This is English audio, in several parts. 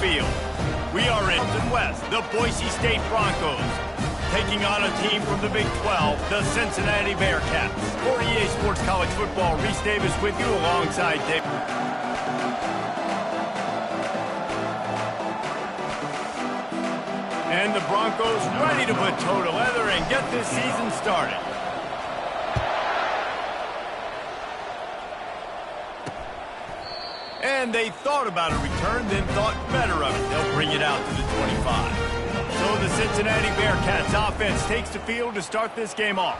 field. We are in the West, the Boise State Broncos, taking on a team from the Big 12, the Cincinnati Bearcats. For EA Sports College Football, Reese Davis with you alongside Dave. And the Broncos ready to put toe to leather and get this season started. And they thought about a return, then thought better of it. They'll bring it out to the 25. So the Cincinnati Bearcats offense takes the field to start this game off.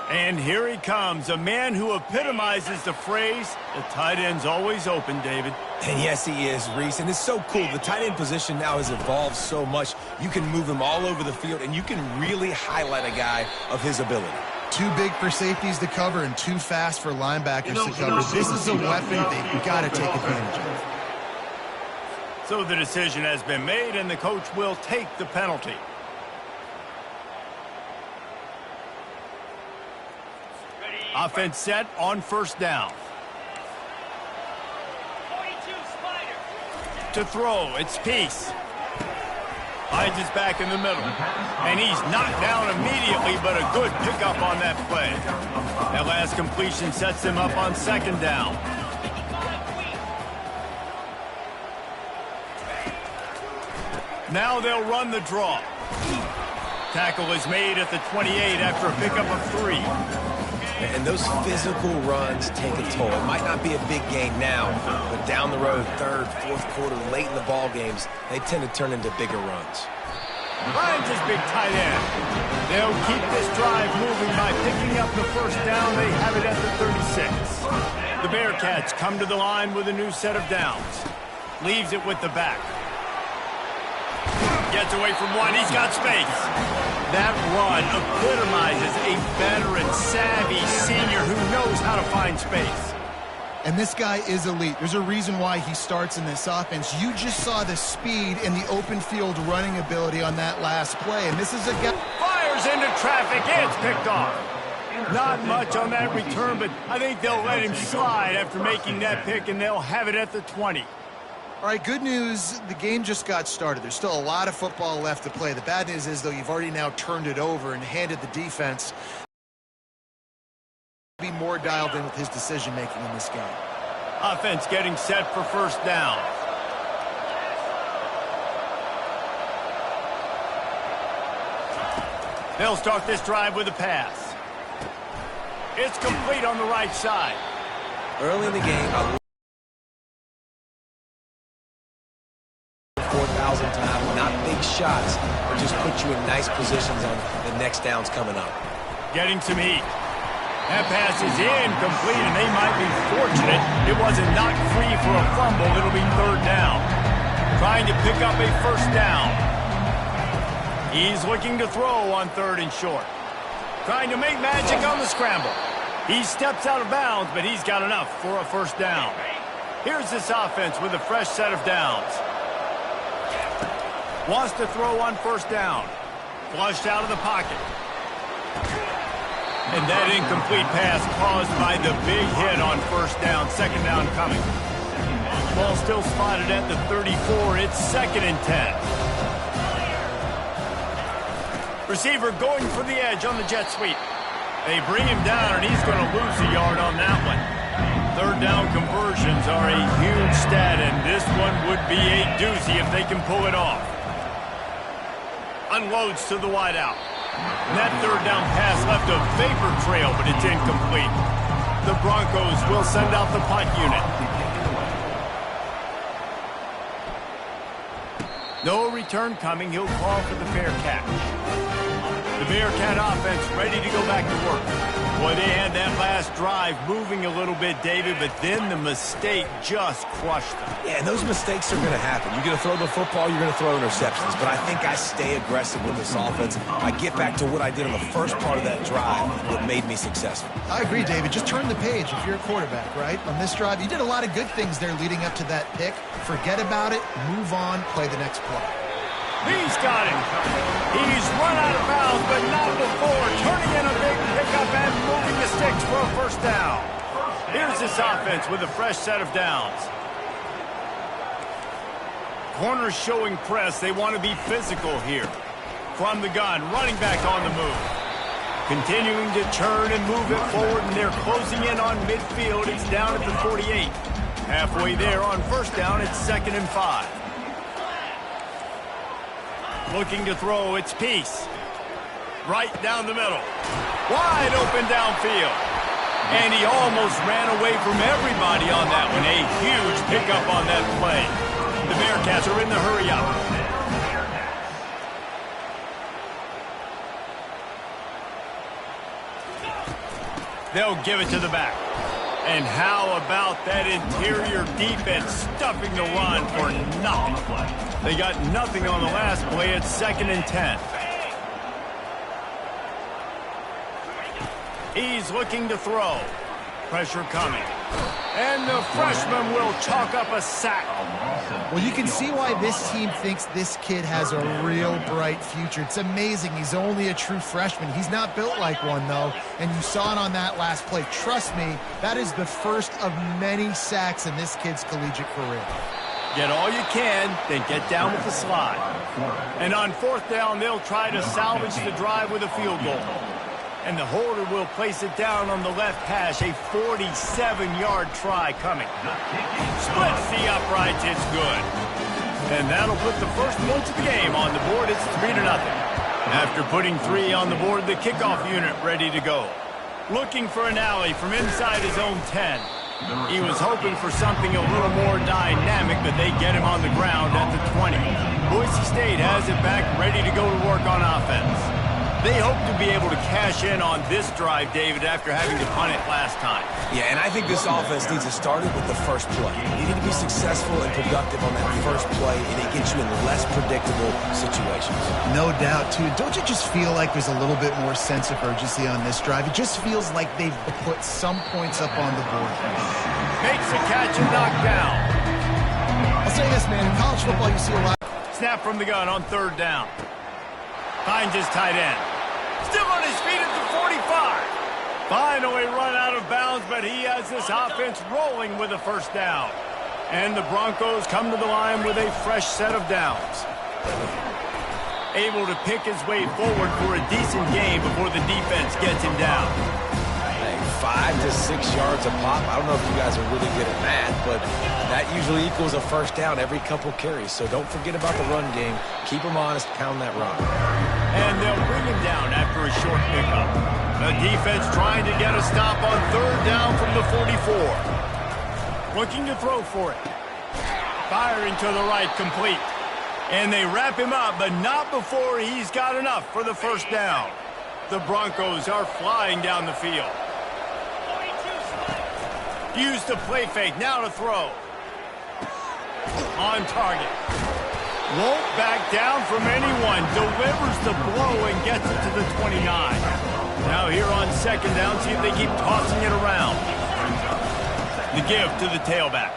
And here he comes, a man who epitomizes the phrase, the tight end's always open, David. And yes, he is, Reese. And it's so cool. The tight end position now has evolved so much. You can move him all over the field, and you can really highlight a guy of his ability. Too big for safeties to cover and too fast for linebackers to cover. This is a weapon they've got to take advantage of. So the decision has been made, and the coach will take the penalty. Offense set on first down. To throw, it's Peace. Hides his back in the middle. And he's knocked down immediately, but a good pickup on that play. That last completion sets him up on second down. Now they'll run the draw. Tackle is made at the 28 after a pickup of 3. And those physical runs take a toll. It might not be a big gain now, but down the road, third, fourth quarter, late in the ball games, they tend to turn into bigger runs. Finds his big tight end. They'll keep this drive moving by picking up the first down. They have it at the 36. The Bearcats come to the line with a new set of downs. Leaves it with the back. Gets away from one. He's got space. That run epitomizes a veteran, savvy senior who knows how to find space. And this guy is elite. There's a reason why he starts in this offense. You just saw the speed and the open field running ability on that last play. And this is a guy... Fires into traffic. It's picked off. Not much on that return, but I think they'll let him slide after making that pick, and they'll have it at the 20. All right, good news, the game just got started. There's still a lot of football left to play. The bad news is, though, you've already now turned it over and handed the defense be more dialed in with his decision-making in this game. Offense getting set for first down. They'll start this drive with a pass. It's complete on the right side. Early in the game, 4,000 times, not big shots, but just put you in nice positions on the next downs coming up. Getting some heat. That pass is incomplete, and they might be fortunate it wasn't knocked free for a fumble. It'll be third down. Trying to pick up a first down. He's looking to throw on third and short. Trying to make magic on the scramble. He steps out of bounds, but he's got enough for a first down. Here's this offense with a fresh set of downs. Wants to throw on first down. Flushed out of the pocket. And that incomplete pass caused by the big hit on first down. Second down coming. Ball still spotted at the 34. It's second and 10. Receiver going for the edge on the jet sweep. They bring him down, and he's going to lose a yard on that one. Third down conversions are a huge stat, and this one would be a doozy if they can pull it off. Unloads to the wideout. And that third down pass left a vapor trail, but it's incomplete. The Broncos will send out the punt unit. No return coming. He'll call for the fair catch. The Bearcat offense ready to go back to work. Boy, they had that last drive moving a little bit, David, but then the mistake just crushed them. Yeah, and those mistakes are going to happen. You're going to throw the football, you're going to throw interceptions. But I think I stay aggressive with this offense. I get back to what I did on the first part of that drive that made me successful. I agree, David. Just turn the page if you're a quarterback, right? On this drive, you did a lot of good things there leading up to that pick. Forget about it, move on, play the next play. He's got him. He's run out of bounds, but not before. Turning in a big pickup and moving the sticks for a first down. Here's this offense with a fresh set of downs. Corners showing press. They want to be physical here. From the gun, running back on the move. Continuing to turn and move it forward, and they're closing in on midfield. It's down at the 48. Halfway there on first down, it's 2nd and 5. Looking to throw, it's Peace. Right down the middle. Wide open downfield. And he almost ran away from everybody on that one. A huge pickup on that play. The Bearcats are in the hurry up. They'll give it to the back. And how about that interior defense stuffing the run for nothing? They got nothing on the last play. It's 2nd and 10. He's looking to throw. Pressure coming. And the freshman will chalk up a sack. Well, you can see why this team thinks this kid has a real bright future. It's amazing. He's only a true freshman. He's not built like one, though, and you saw it on that last play. Trust me, that is the first of many sacks in this kid's collegiate career. Get all you can, then get down with the slide. And on 4th down, they'll try to salvage the drive with a field goal. And the holder will place it down on the left hash. A 47-yard try coming. Splits the uprights. It's good. And that'll put the first points of the game on the board. It's 3-0. After putting 3 on the board, the kickoff unit ready to go. Looking for an alley from inside his own 10. He was hoping for something a little more dynamic, but they get him on the ground at the 20. Boise State has it back, ready to go to work on offense. They hope to be able to cash in on this drive, David, after having to punt it last time. Yeah, and I think this offense needs to start it with the first play. You need to be successful and productive on that first play, and it gets you in less predictable situations. No doubt, too. Don't you just feel like there's a little bit more sense of urgency on this drive? It just feels like they've put some points up on the board. Makes a catch and knocked down. I'll say this, man. In college football, you see a lot. Snap from the gun on 3rd down. Finds his tight end. Still on his feet at the 45. Finally run out of bounds, but he has this offense rolling with a first down. And the Broncos come to the line with a fresh set of downs. Able to pick his way forward for a decent game before the defense gets him down. Hey, 5 to 6 yards a pop. I don't know if you guys are really good at that, but that usually equals a first down every couple carries. So don't forget about the run game. Keep them honest, pound that run. And they'll bring him down after a short pickup. The defense trying to get a stop on 3rd down from the 44. Looking to throw for it. Firing to the right, complete. And they wrap him up, but not before he's got enough for the first down. The Broncos are flying down the field. Use the play fake, now to throw. On target. Won't back down from anyone. Delivers the blow and gets it to the 29. Now here on 2nd down, see if they keep tossing it around. The give to the tailback.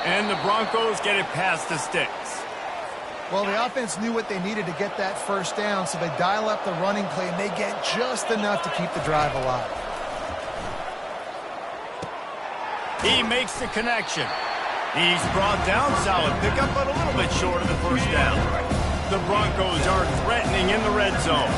And the Broncos get it past the sticks. Well, the offense knew what they needed to get that first down, so they dial up the running play, and they get just enough to keep the drive alive. He makes the connection. He's brought down, solid pickup, but a little bit short of the first down. The Broncos are threatening in the red zone.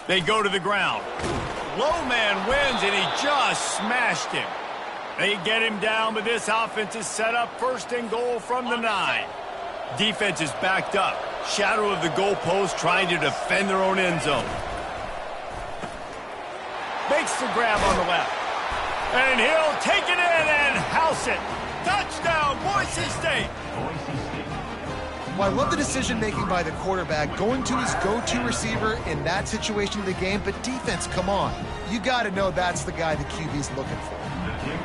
They go to the ground. Low man wins, and he just smashed him. They get him down, but this offense is set up 1st and goal from the 9. Defense is backed up. Shadow of the goalpost trying to defend their own end zone. Makes the grab on the left. And he'll take it in and house it. Touchdown, Boise State. Well, I love the decision-making by the quarterback, going to his go-to receiver in that situation of the game. But defense, come on. You got to know that's the guy the QB's looking for.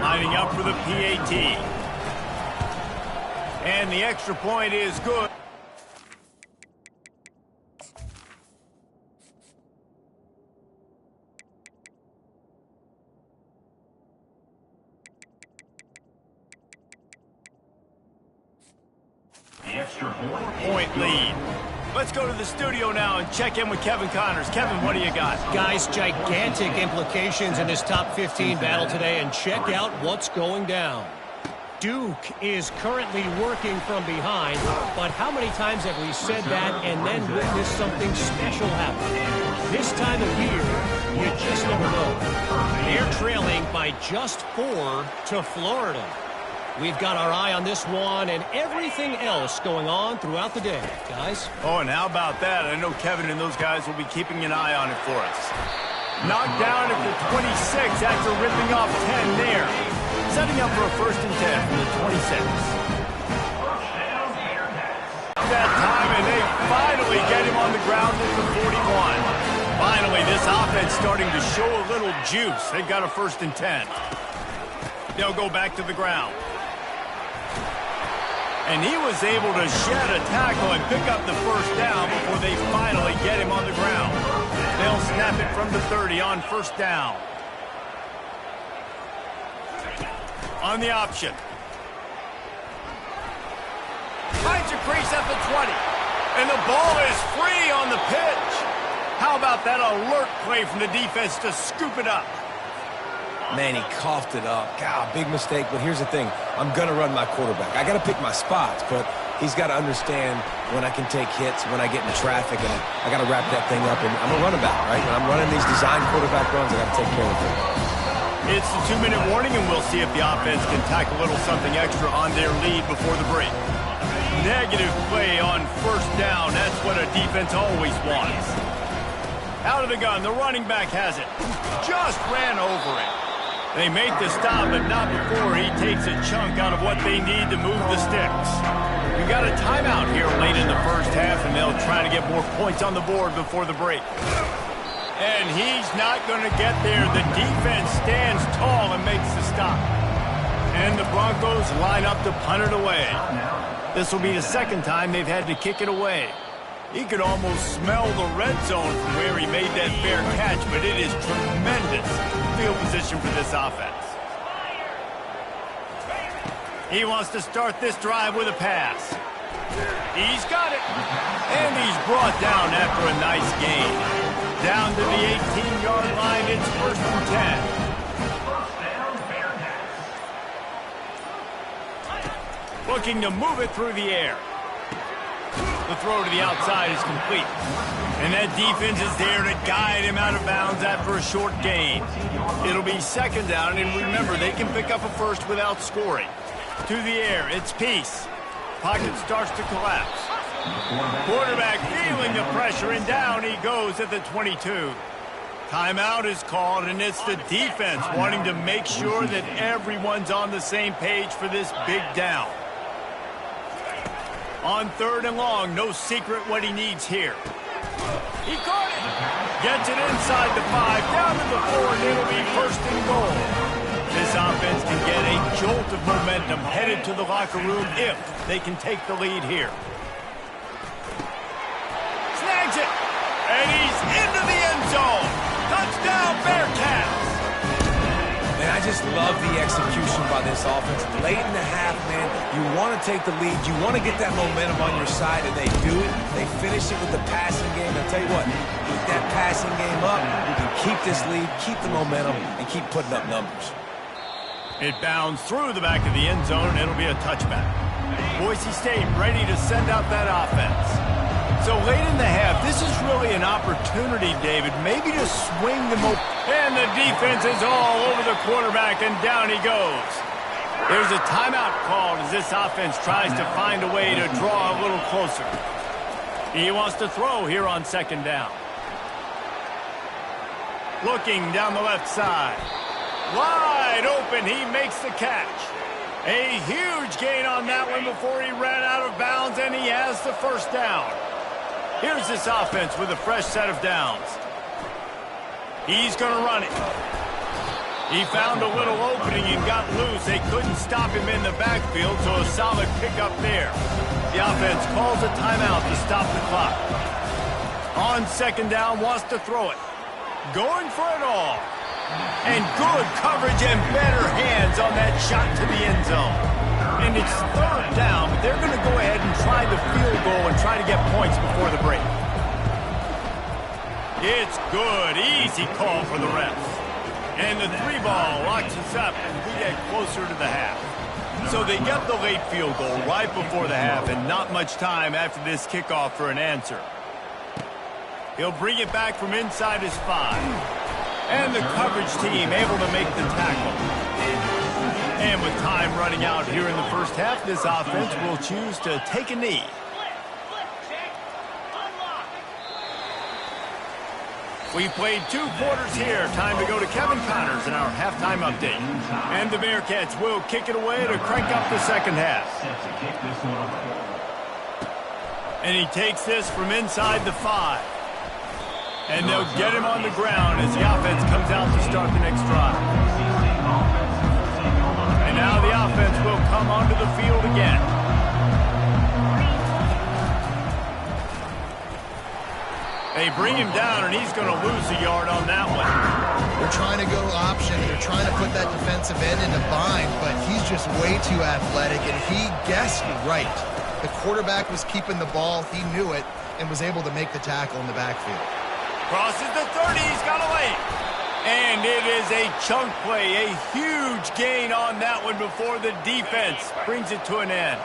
Lining up for the PAT. And the extra point is good. Point lead. Let's go to the studio now and check in with Kevin Connors. Kevin, what do you got? Guys, gigantic implications in this top 15 battle today, and check out what's going down. Duke is currently working from behind, but how many times have we said that and then witnessed something special happen? This time of year, you just never know. They're trailing by just 4 to Florida. We've got our eye on this one and everything else going on throughout the day, guys. Oh, and how about that? I know Kevin and those guys will be keeping an eye on it for us. Knocked down at the 26 after ripping off 10 there. Setting up for a 1st and 10 from the 26. That time, and they finally get him on the ground at the 41. Finally, this offense starting to show a little juice. They've got a 1st and 10. They'll go back to the ground. And he was able to shed a tackle and pick up the 1st down before they finally get him on the ground. They'll snap it from the 30 on 1st down. On the option. Finds a crease at the 20. And the ball is free on the pitch. How about that alert play from the defense to scoop it up? Man, he coughed it up. God, big mistake, but here's the thing. I'm going to run my quarterback. I got to pick my spots, but he's got to understand when I can take hits, when I get in traffic, and I got to wrap that thing up. And I'm a runabout, right? When I'm running these design quarterback runs, I got to take care of it. It's the 2-minute warning, and we'll see if the offense can tack a little something extra on their lead before the break. Negative play on 1st down. That's what a defense always wants. Out of the gun, the running back has it. Just ran over it. They make the stop, but not before he takes a chunk out of what they need to move the sticks. We got a timeout here late in the 1st half, and they'll try to get more points on the board before the break. And he's not going to get there. The defense stands tall and makes the stop. And the Broncos line up to punt it away. This will be the 2nd time they've had to kick it away. He could almost smell the red zone from where he made that fair catch, but it is tremendous field position for this offense. He wants to start this drive with a pass. He's got it. And he's brought down after a nice gain. Down to the 18-yard line, it's 1st and 10. Looking to move it through the air. The throw to the outside is complete. And that defense is there to guide him out of bounds after a short gain. It'll be 2nd down, and remember, they can pick up a 1st without scoring. To the air, it's Peace. Pocket starts to collapse. Quarterback feeling the pressure, and down he goes at the 22. Timeout is called, and it's the defense wanting to make sure that everyone's on the same page for this big down. On 3rd and long, no secret what he needs here. He caught it. Gets it inside the 5, down to the 4, and it'll be 1st and goal. This offense can get a jolt of momentum headed to the locker room if they can take the lead here. Snags it. And he's into the end zone. Touchdown, Bearcats. Man, I just love the execution by this offense. Late in the half, man, you want to take the lead. You want to get that momentum on your side, and they do it. They finish it with the passing game. I'll tell you what, keep that passing game up. You can keep this lead, keep the momentum, and keep putting up numbers. It bounds through the back of the end zone, and it'll be a touchback. Boise State ready to send out that offense. So late in the half, this is really an opportunity, David, maybe to swing the and the defense is all over the quarterback, and down he goes. There's a timeout called as this offense tries to find a way to draw a little closer. He wants to throw here on second down. Looking down the left side. Wide open, he makes the catch. A huge gain on that one before he ran out of bounds, and he has the first down. Here's this offense with a fresh set of downs. He's going to run it. He found a little opening and got loose. They couldn't stop him in the backfield, so a solid pickup there. The offense calls a timeout to stop the clock. On second down, wants to throw it. Going for it all. And good coverage and better hands on that shot to the end zone. And it's third down, but they're going to go ahead and try the field goal and try to get points before the break. It's good. Easy call for the refs. And the 3-ball locks us up as we get closer to the half. So they get the late field goal right before the half, and not much time after this kickoff for an answer. He'll bring it back from inside his 5. And the coverage team able to make the tackle. And with time running out here in the first half, this offense will choose to take a knee. We played 2 quarters here. Time to go to Kevin Connors in our halftime update. And the Bearcats will kick it away to crank up the second half. And he takes this from inside the 5. And they'll get him on the ground as the offense comes out to start the next drive. And now the offense will come onto the field again. They bring him down, and he's going to lose a yard on that one. They're trying to go option. They're trying to put that defensive end in a bind, but he's just way too athletic, and he guessed right. The quarterback was keeping the ball. He knew it and was able to make the tackle in the backfield. Crosses the 30. He's got a lane. And it is a chunk play, a huge gain on that one before the defense brings it to an end.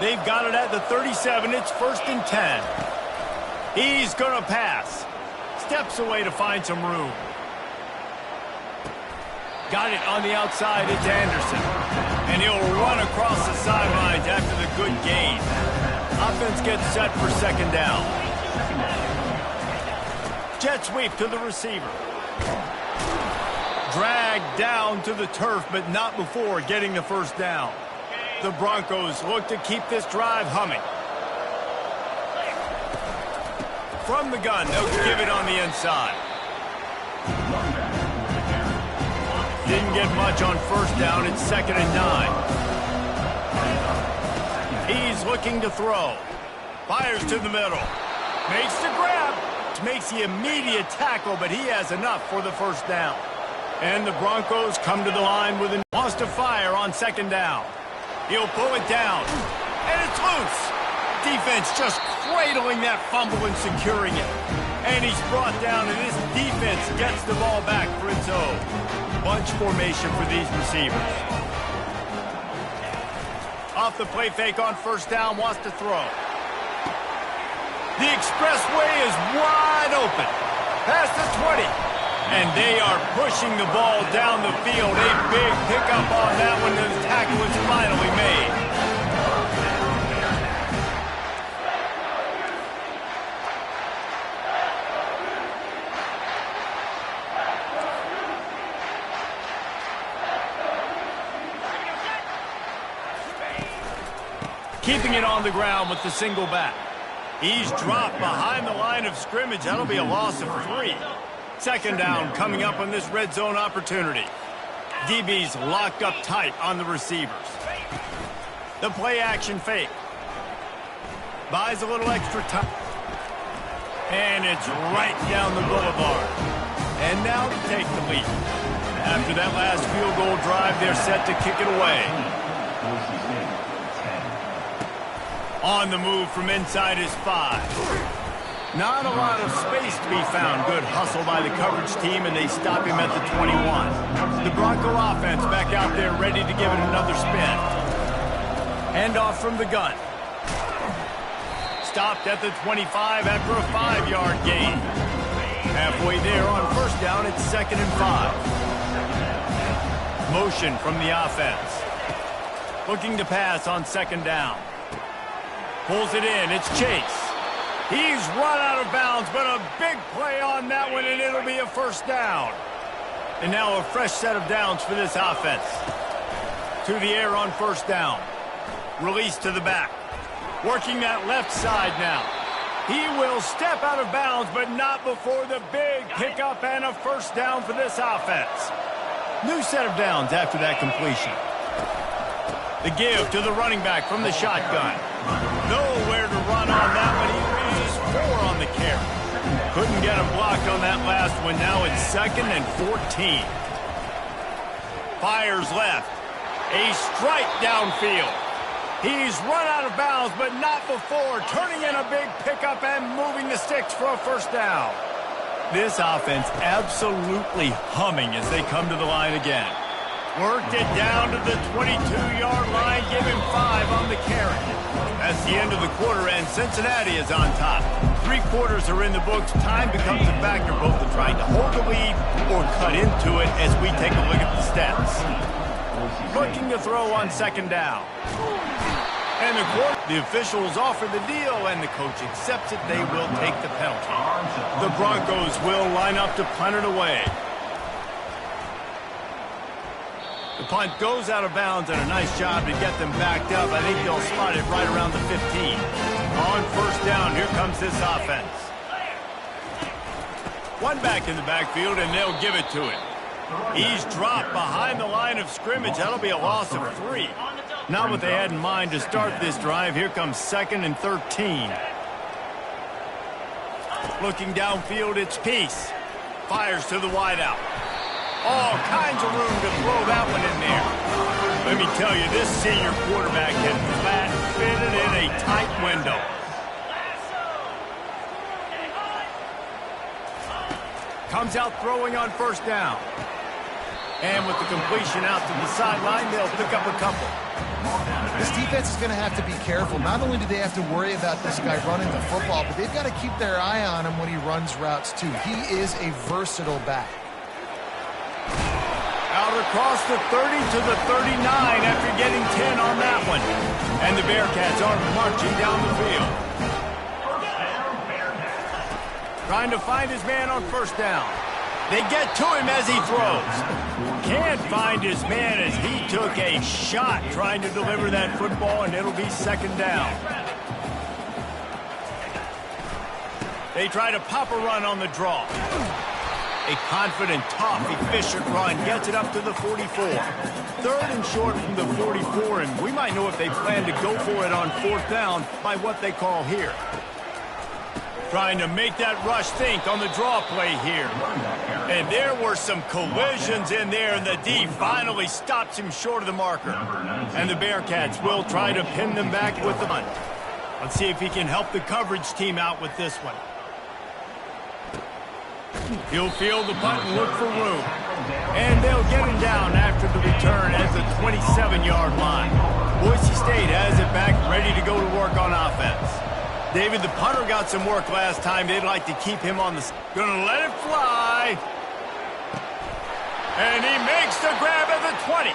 They've got it at the 37. It's 1st and 10. He's going to pass. Steps away to find some room. Got it on the outside. It's Anderson. And he'll run across the sidelines after the good gain. Offense gets set for second down. Jet sweep to the receiver. Dragged down to the turf, but not before getting the first down. The Broncos look to keep this drive humming. From the gun, they'll give it on the inside. Didn't get much on first down. It's 2nd and 9. He's looking to throw. Fires to the middle. Makes the grab. Makes the immediate tackle, but he has enough for the first down. And the Broncos come to the line with a wants to fire on second down. He'll pull it down. And it's loose. Defense just cradling that fumble and securing it. And he's brought down, and this defense gets the ball back for its own. Bunch formation for these receivers. Off the play fake on first down, wants to throw. The expressway is wide open. Past the 20. And they are pushing the ball down the field. A big pickup on that one. The tackle is finally made. Keeping it on the ground with the single back. He's dropped behind the line of scrimmage. That'll be a loss of 3. Second down coming up on this red zone opportunity. DB's locked up tight on the receivers. The play action fake. Buys a little extra time. And it's right down the boulevard. And now to take the lead. After that last field goal drive, they're set to kick it away. On the move from inside his 5. Not a lot of space to be found. Good hustle by the coverage team, and they stop him at the 21. The Bronco offense back out there ready to give it another spin. Handoff from the gun. stopped at the 25 after a 5-yard gain. Halfway there on first down, it's 2nd and 5. Motion from the offense. Looking to pass on 2nd down. Pulls it in. It's Chase. He's run out of bounds, but a big play on that one, and it'll be a 1st down. And now a fresh set of downs for this offense. To the air on 1st down. Release to the back. Working that left side now. He will step out of bounds, but not before the big pickup and a 1st down for this offense. New set of downs after that completion. The give to the running back from the shotgun. Nowhere to run on that one. He reaches 4 on the carry. Couldn't get a block on that last one. Now it's 2nd and 14. Fires left. A strike downfield. He's run out of bounds, but not before turning in a big pickup and moving the sticks for a 1st down. This offense absolutely humming as they come to the line again. Worked it down to the 22-yard line, give him 5 on the carry. That's the end of the quarter, and Cincinnati is on top. 3 quarters are in the books. Time becomes a factor both in trying to hold the lead or cut into it as we take a look at the stats. Looking to throw on 2nd down. And the officials offer the deal, and the coach accepts it. They will take the penalty. The Broncos will line up to punt it away. The punt goes out of bounds, and a nice job to get them backed up. I think they'll spot it right around the 15. On 1st down, here comes this offense. One back in the backfield, and they'll give it to him. He's dropped behind the line of scrimmage. That'll be a loss of 3. Not what they had in mind to start this drive. Here comes 2nd and 13. Looking downfield, it's Peace. Fires to the wideout. All kinds of room to throw that one in there. Let me tell you, this senior quarterback can flat fit it in a tight window. Comes out throwing on 1st down. And with the completion out to the sideline, they'll pick up a couple. This defense is going to have to be careful. Not only do they have to worry about this guy running the football, but they've got to keep their eye on him when he runs routes too. He is a versatile back. Out across the 30 to the 39 after getting 10 on that one. And the Bearcats are marching down the field. Trying to find his man on 1st down. They get to him as he throws. Can't find his man as he took a shot trying to deliver that football, and it'll be 2nd down. They try to pop a run on the draw. A confident, tough, efficient run gets it up to the 44. 3rd and short from the 44, and we might know if they plan to go for it on 4th down by what they call here. Trying to make that rush think on the draw play here. And there were some collisions in there, and the D finally stops him short of the marker. And the Bearcats will try to pin them back with the punt. Let's see if he can help the coverage team out with this one. He'll field the punt and look for room. And they'll get him down after the return at the 27-yard line. Boise State has it back, ready to go to work on offense. David, the punter got some work last time. They'd like to keep him on the... Gonna let it fly. And he makes the grab at the 20.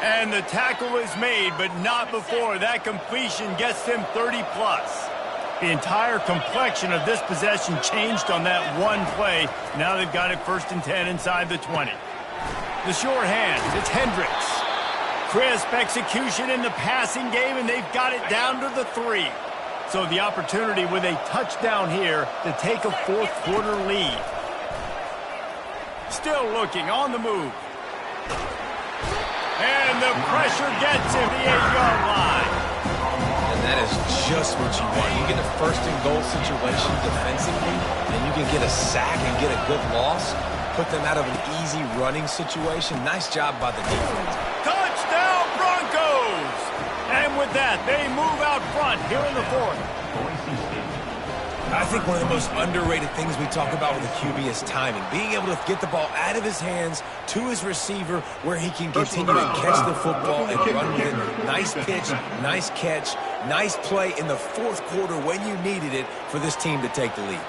And the tackle is made, but not before that completion gets them 30-plus. The entire complexion of this possession changed on that one play. Now they've got it 1st and 10 inside the 20. The short hands, it's Hendricks. Crisp execution in the passing game, and they've got it down to the 3. So the opportunity with a touchdown here to take a 4th quarter lead. Still looking on the move. And the pressure gets him the 8-yard line. And that is just what you want. You get a 1st and goal situation defensively, and you can get a sack and get a good loss. Put them out of an easy running situation. Nice job by the defense. Touchdown Broncos! And with that, they move out front here in the 4th. I think one of the most underrated things we talk about with a QB is timing. Being able to get the ball out of his hands to his receiver where he can continue to catch the football and run with it. Nice pitch, nice catch. Nice play in the fourth quarter when you needed it for this team to take the lead.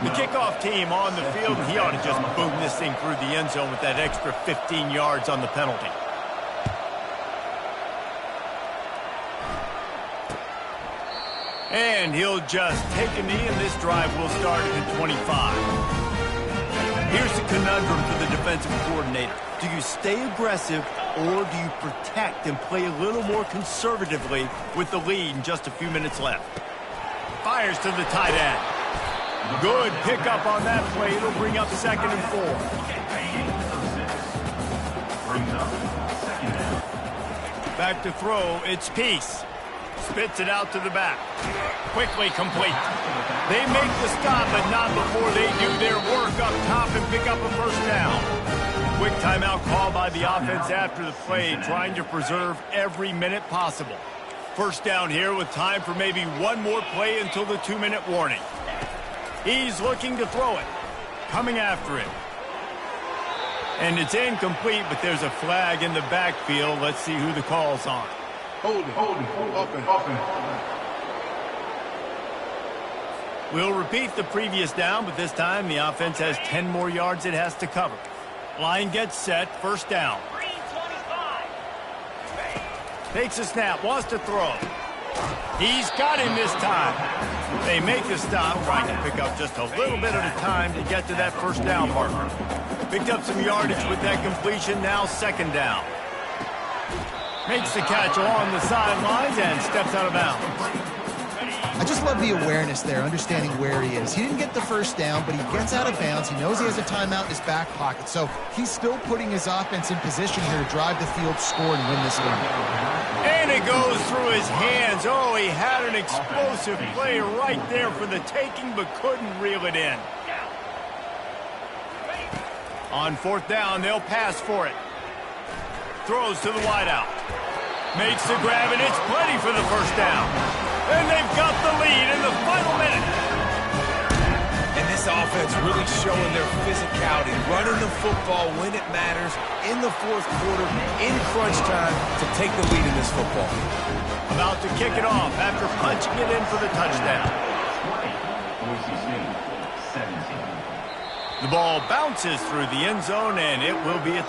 The kickoff team on the field, he ought to just boom this thing through the end zone with that extra 15 yards on the penalty. And he'll just take a knee, and this drive will start at 25. Here's the conundrum for the defensive coordinator. Do you stay aggressive, or do you protect and play a little more conservatively with the lead and just a few minutes left? Fires to the tight end. Good pickup on that play. It'll bring up 2nd and 4. Back to throw. It's Peace. Spits it out to the back. Quickly complete. They make the stop, but not before they do their work up top and pick up a first down. Quick timeout call by the offense after the play, trying to preserve every minute possible. First down here with time for maybe one more play until the 2-minute warning. He's looking to throw it. Coming after it. And it's incomplete, but there's a flag in the backfield. Let's see who the call's on. Hold it, open. We'll repeat the previous down, but this time the offense has 10 more yards it has to cover. Line gets set, first down. Takes a snap, wants to throw. He's got him this time. They make the stop, trying to pick up just a little bit at a time to get to that first down marker. Picked up some yardage with that completion, now 2nd down. Makes the catch along the sidelines and steps out of bounds. I just love the awareness there, understanding where he is. He didn't get the first down, but he gets out of bounds. He knows he has a timeout in his back pocket, so he's still putting his offense in position here to drive the field, score, and win this game. And it goes through his hands. Oh, he had an explosive play right there for the taking, but couldn't reel it in. On 4th down, they'll pass for it. Throws to the wideout. Makes the grab, and it's plenty for the first down. And they've got the lead in the final minute. And this offense really showing their physicality, running the football when it matters, in the fourth quarter, in crunch time, to take the lead in this football. About to kick it off after punching it in for the touchdown. The ball bounces through the end zone, and it will be a